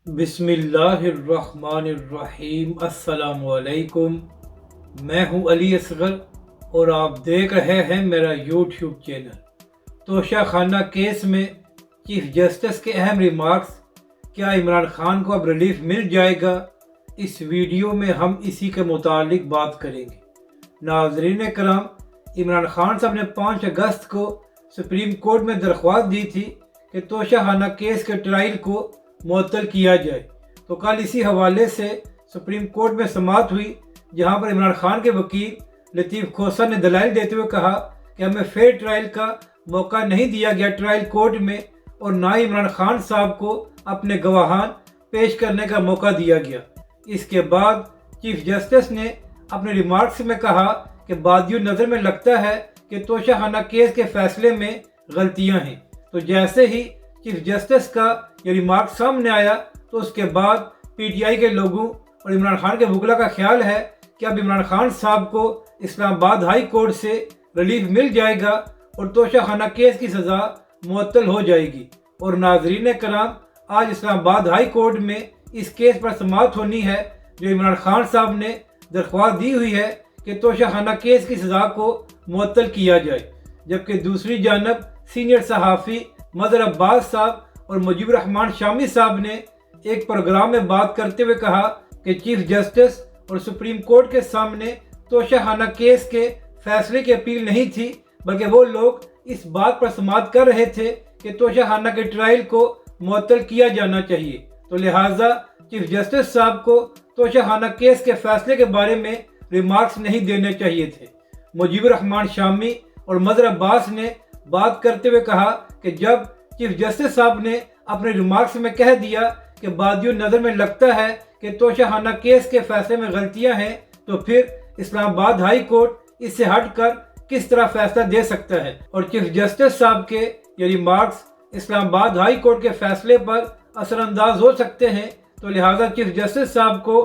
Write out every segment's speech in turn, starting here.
बिस्मिल्लाहिर्रहमानिर्रहीम। अस्सलाम वालेकुम। मैं हूं अली असगर और आप देख रहे हैं मेरा यूट्यूब चैनल। तोशा खाना केस में चीफ जस्टिस के अहम रिमार्क्स, क्या इमरान खान को अब रिलीफ मिल जाएगा? इस वीडियो में हम इसी के मुतालिक बात करेंगे। नाज़रीन कराम, इमरान खान साहब ने 5 अगस्त को सुप्रीम कोर्ट में दरख्वास्त दी थी कि तोशा खाना केस के ट्रायल को मुअत्तल किया जाए। तो कल इसी हवाले से सुप्रीम कोर्ट में समाअत हुई, जहां पर इमरान खान के वकील लतीफ़ खोसर ने दलाइल देते हुए कहा कि हमें फेयर ट्रायल का मौका नहीं दिया गया ट्रायल कोर्ट में, और ना ही इमरान खान साहब को अपने गवाहान पेश करने का मौका दिया गया। इसके बाद चीफ जस्टिस ने अपने रिमार्क्स में कहा कि बादियो नज़र में लगता है कि तोशा खाना केस के फैसले में गलतियां हैं। तो जैसे ही चीफ जस्टिस का ये रिमार्क सामने आया, तो उसके बाद पीटीआई के लोगों और इमरान खान के वकला का ख्याल है कि अब इमरान खान साहब को इस्लामाबाद हाई कोर्ट से रिलीफ मिल जाएगा और तोशा खाना केस की सज़ा मुअत्तल हो जाएगी। और नाजरीन कराम, आज इस्लामाबाद हाई कोर्ट में इस केस पर समाअत होनी है, जो इमरान खान साहब ने दरख्वास्त दी हुई है कि तोशा खाना केस की सज़ा को मुअत्तल किया जाए। जबकि दूसरी जानब सीनियर सहाफ़ी मदर अब्बास साहब और मुजीबुर रहमान शामी साहब ने एक प्रोग्राम में बात करते हुए कहा कि चीफ जस्टिस और सुप्रीम कोर्ट के सामने तोशा खाना केस के फैसले की अपील नहीं थी, बल्कि वो लोग इस बात पर समाअत कर रहे थे कि तोशा खाना के ट्रायल को मुअत्तल किया जाना चाहिए। तो लिहाजा चीफ जस्टिस साहब को तोशा खाना केस के फैसले के बारे में रिमार्क्स नहीं देने चाहिए थे। मुजीबुर रहमान शामी और मदर अब्बास ने बात करते हुए कहा कि जब चीफ जस्टिस साहब ने अपने रिमार्क्स में कह दिया कि बादियों नज़र में लगता है कि तोशा खाना केस के फैसले में गलतियां हैं, तो फिर इस्लामाबाद हाई कोर्ट इससे हटकर किस तरह फैसला दे सकता है। और चीफ जस्टिस साहब के ये रिमार्क्स इस्लामाबाद हाई कोर्ट के फैसले पर असरअंदाज हो सकते हैं। तो लिहाजा चीफ जस्टिस साहब को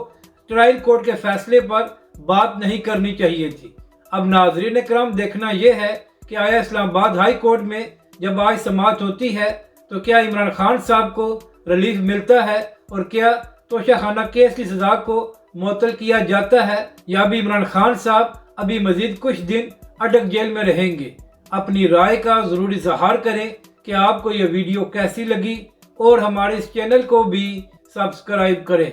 ट्रायल कोर्ट के फैसले पर बात नहीं करनी चाहिए थी। अब नाजरीन कराम, देखना यह है कि आया इस्लामाबाद हाई कोर्ट में जब आज समाअत होती है, तो क्या इमरान खान साहब को रिलीफ मिलता है और क्या तोशा खाना केस की सज़ा को मुअत्तल किया जाता है, या भी इमरान खान साहब अभी मजीद कुछ दिन अटक जेल में रहेंगे। अपनी राय का ज़रूर इज़हार करें कि आपको यह वीडियो कैसी लगी, और हमारे इस चैनल को भी सब्सक्राइब करें।